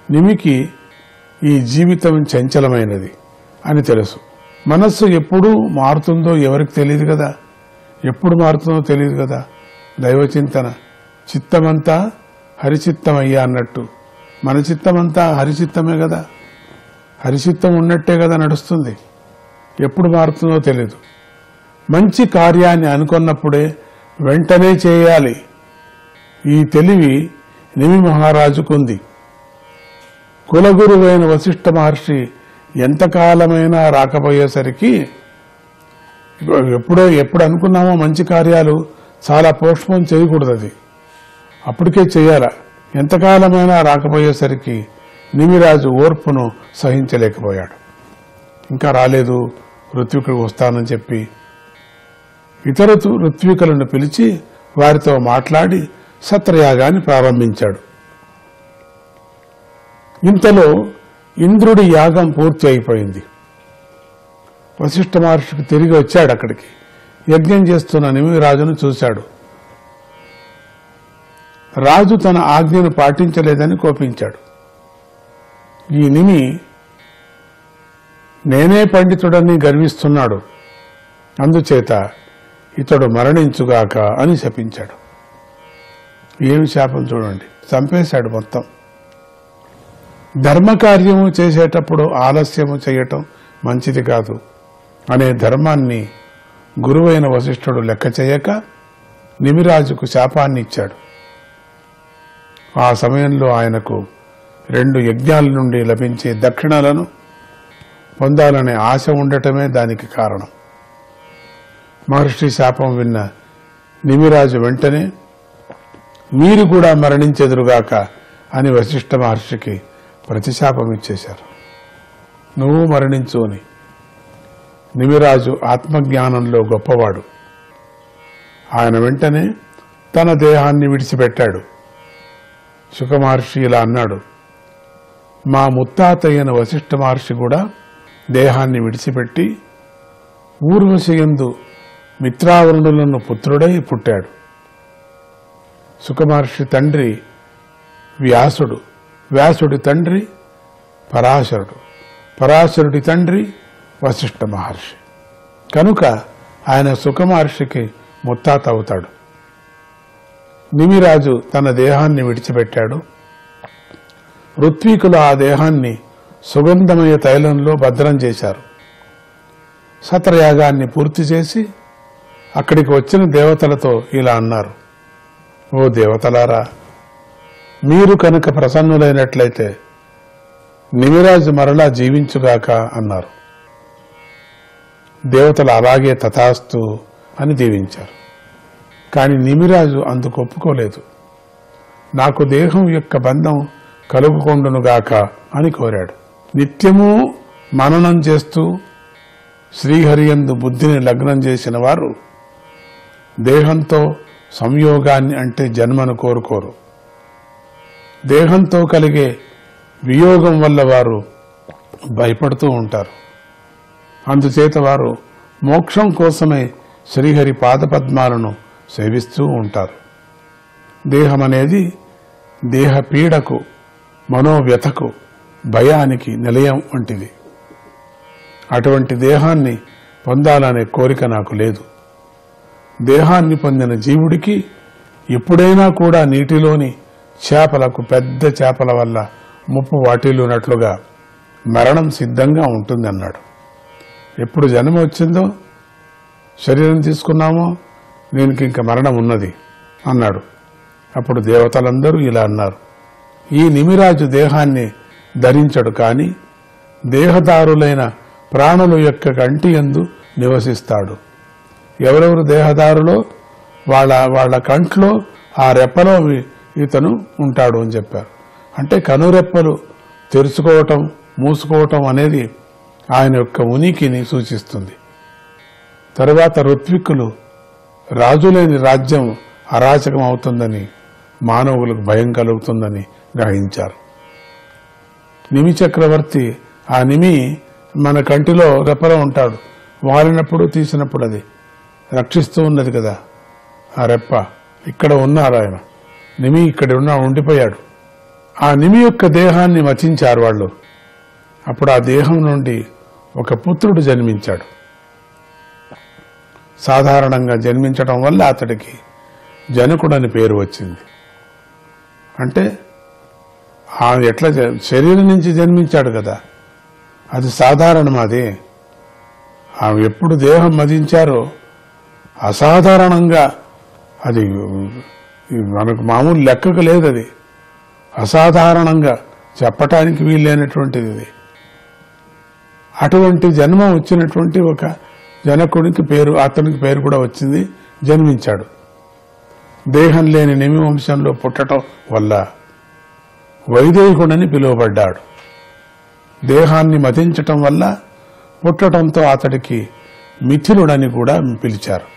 నిమికి ఈ జీవితం చంచలమైనది అని తెలుసు. మనస్సు ఎప్పుడు మారుతుందో ఎవరికి తెలియదు కదా, ఎప్పుడు మారుతుందో తెలియదు కదా. దైవచింతన, చిత్తమంతా హరిచిత్తమయ్యా అన్నట్టు మన చిత్తమంతా హరిచిత్తమే కదా, హరిచిత్తం ఉన్నట్టే కదా నడుస్తుంది. ఎప్పుడు మారుతుందో తెలియదు. మంచి కార్యాన్ని అనుకున్నప్పుడే వెంటనే చేయాలి. ఈ తెలివి నిమి మహారాజుకుంది. కులగురువైన వశిష్ఠ మహర్షి ఎంతకాలమైనా రాకపోయేసరికి ఎప్పుడు అనుకున్నామో మంచి కార్యాలు చాలా పోస్ట్పోన్ చేయకూడదు. అది అప్పటికే చేయాల. ఎంతకాలమైనా రాకపోయేసరికి నిమిరాజు ఓర్పును సహించలేకపోయాడు. ఇంకా రాలేదు, ఋత్వికుడు వస్తానని చెప్పి ఇతర ఋత్వికులను పిలిచి వారితో మాట్లాడి సత్రయాగాన్ని ప్రారంభించాడు. ఇంతలో ఇంద్రుడి యాగం పూర్తి అయిపోయింది. వశిష్ఠ మహర్షికి తిరిగి వచ్చాడు. అక్కడికి యజ్ఞం చేస్తున్న నిమిరాజును చూశాడు. రాజు తన ఆజ్ఞను పాటించలేదని కోపించాడు. ఈ నిమి నేనే పండితుడని గర్విస్తున్నాడు, అందుచేత ఇతడు మరణించుగాక అని శపించాడు. ఏమి శాపం చూడండి, చంపేశాడు మొత్తం. ధర్మకార్యము చేసేటప్పుడు ఆలస్యము చేయటం మంచిది కాదు అనే ధర్మాన్ని గురువైన వశిష్ఠుడు లెక్క చేయక నిమిరాజుకు శాపాన్ని ఇచ్చాడు. ఆ సమయంలో ఆయనకు 2 యజ్ఞాల నుండి లభించే దక్షిణలను పొందాలనే ఆశ ఉండటమే దానికి కారణం. మహర్షి శాపం విన్న నిమిరాజు వెంటనే మీరు కూడా మరణించెదురుగాక అని వశిష్ఠ మహర్షికి ప్రతిశాపం ఇచ్చేశారు. నువ్వు మరణించు అని. నిమిరాజు ఆత్మజ్ఞానంలో గొప్పవాడు. ఆయన వెంటనే తన దేహాన్ని విడిచిపెట్టాడు. శుక మహర్షి ఇలా అన్నాడు, మా ముత్తాత అయిన వశిష్ఠ మహర్షి కూడా దేహాన్ని విడిచిపెట్టి ఊర్వశియందు మిత్రావరుణులను పుత్రుడై పుట్టాడు. శుక మహర్షి తండ్రి వ్యాసుడు, వ్యాసుడి తండ్రి పరాశరుడు, పరాశరుడి తండ్రి వశిష్ఠ మహర్షి. కనుక ఆయన శుక మహర్షికి ముత్తాత అవుతాడు. నిమిరాజు తన దేహాన్ని విడిచిపెట్టాడు. ఋత్వికులు ఆ దేహాన్ని సుగంధమయ తైలంలో భద్రం చేశారు. సత్రయాగాన్ని పూర్తి చేసి అక్కడికి వచ్చిన దేవతలతో ఇలా అన్నారు, ఓ దేవతలారా, మీరు కనుక ప్రసన్నులైనట్లయితే నిమిరాజు మరలా జీవించుగాక అన్నారు. దేవతలు అలాగే తథాస్తు అని దీవించారు. కాని నిమిరాజు అందుకు ఒప్పుకోలేదు. నాకు దేహం యొక్క బంధం కలుగుకొండునుగాక అని కోరాడు. నిత్యము మననం చేస్తూ శ్రీహరియందు బుద్ధిని లగ్నం చేసిన వారు దేహంతో సంయోగాన్ని అంటే జన్మను కోరుకోరు. దేహంతో కలిగే వియోగం వల్ల వారు భయపడుతూ ఉంటారు. అందుచేత వారు మోక్షం కోసమే శ్రీహరి పాదపద్మాలను సేవిస్తూ ఉంటారు. దేహం అనేది దేహ పీడకు, మనోవ్యథకు, భయానికి నిలయం వంటిది. అటువంటి దేహాన్ని పొందాలనే కోరిక నాకు లేదు. దేహాన్ని పొందిన జీవుడికి ఎప్పుడైనా కూడా నీటిలోని చేపలకు, పెద్ద చేపల వల్ల ముప్పు వాటిల్లునట్లుగా మరణం సిద్ధంగా ఉంటుందన్నాడు. ఎప్పుడు జన్మ వచ్చిందో, శరీరం తీసుకున్నామో దీనికి ఇంకా మరణం ఉన్నది అన్నాడు. అప్పుడు దేవతలందరూ ఇలా అన్నారు, ఈ నిమిరాజు దేహాన్ని ధరించడు, కానీ దేహదారులైన ప్రాణుల యొక్క కంటి యందు నివసిస్తాడు. ఎవరెవరు దేహదారులో వాళ్ళ కంట్లో ఆ రెప్పలో ఇతను ఉంటాడు అని చెప్పారు. అంటే కనురెప్పలు తెరుచుకోవటం, మూసుకోవటం అనేది ఆయన యొక్క ఉనికిని సూచిస్తుంది. తరువాత ఋత్విక్కులు రాజులేని రాజ్యం అరాచకం అవుతుందని, మానవులకు భయం కలుగుతుందని గ్రహించారు. నిమి చక్రవర్తి ఆ నిమి మన కంటిలో రెప్పలో ఉంటాడు. వారినప్పుడు తీసినప్పుడు అది రక్షిస్తూ ఉన్నది కదా. ఆ రెప్ప ఇక్కడ ఉన్నారు, ఆయన నిమి ఇక్కడ ఉండిపోయాడు. ఆ నిమి యొక్క దేహాన్ని మచించారు వాళ్ళు. అప్పుడు ఆ దేహం నుండి ఒక పుత్రుడు జన్మించాడు. సాధారణంగా జన్మించడం వల్ల అతడికి జనకుడని పేరు వచ్చింది. అంటే ఎట్లా శరీరం నుంచి జన్మించాడు కదా, అది సాధారణం. అది ఎప్పుడు దేహం మదించారో అసాధారణంగా, అది మనకు మామూలు లెక్కకు లేదు. అది అసాధారణంగా చెప్పటానికి వీలైనటువంటిది. ఇది అటువంటి జన్మ వచ్చినటువంటి ఒక జనకుడికి పేరు, అతనికి పేరు కూడా వచ్చింది, జన్మించాడు. దేహం లేని నిమి వంశంలో పుట్టడం వల్ల వైదేహికుడని పిలువబడ్డాడు. దేహాన్ని మతించటం వల్ల పుట్టడంతో అతడికి మిథిలుడని కూడా పిలిచారు.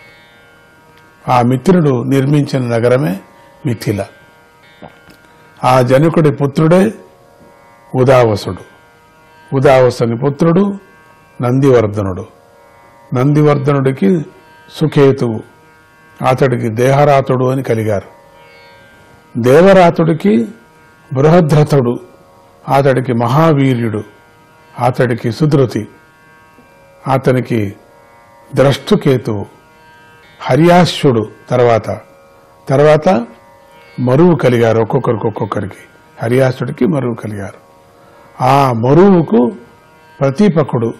ఆ మిథిలుడు నిర్మించిన నగరమే మిథిల. ఆ జనకుడి పుత్రుడే ఉదావసుడు. ఉదావసుని పుత్రుడు నందివర్ధనుడు. నందివర్ధనుడికి సుకేతువు, అతడికి దేహరాతుడు అని కలిగారు. దేవరాతుడికి బృహద్రథుడు, అతడికి మహావీర్యుడు, అతడికి సుధృతి, అతనికి ద్రష్టుకేతువు, హర్యాశ్వుడు, తర్వాత మరువు కలిగారు. ఒక్కొక్కరికి హర్యాశ్వుడికి మరువు కలిగారు. ఆ మరువుకు ప్రతీపకుడు,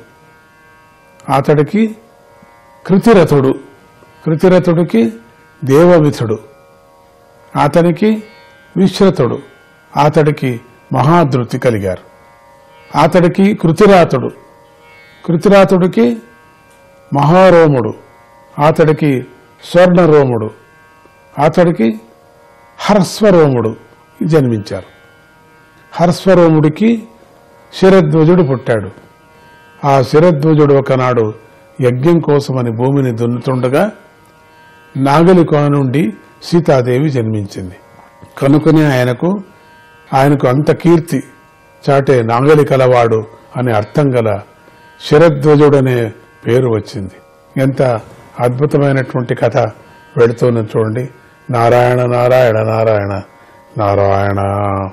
అతడికి కృతిరథుడు, కృతిరథుడికి దేవవిథుడు, అతనికి విశ్రతుడు, అతడికి మహాధృతి కలిగారు. అతడికి కృతిరాతుడు, కృతిరాతుడికి మహారోముడు, అతడికి స్వర్ణరోముడు, అతడికి హర్స్వరోముడు జన్మించారు. హర్స్వరోముడికి శిరధ్వజుడు పుట్టాడు. ఆ శిరధ్వజుడు ఒకనాడు యజ్ఞం కోసమని భూమిని దున్నుతుండగా నాగలి కొన నుండి సీతాదేవి జన్మించింది. కనుకనే ఆయనకు అంత కీర్తి చాటే నాగలి కలవాడు అనే అర్థం గల శిరధ్వజుడనే పేరు వచ్చింది. ఎంత అద్భుతమైనటువంటి కథ వెళుతున్నది చూడండి. నారాయణ నారాయణ నారాయణ నారాయణ.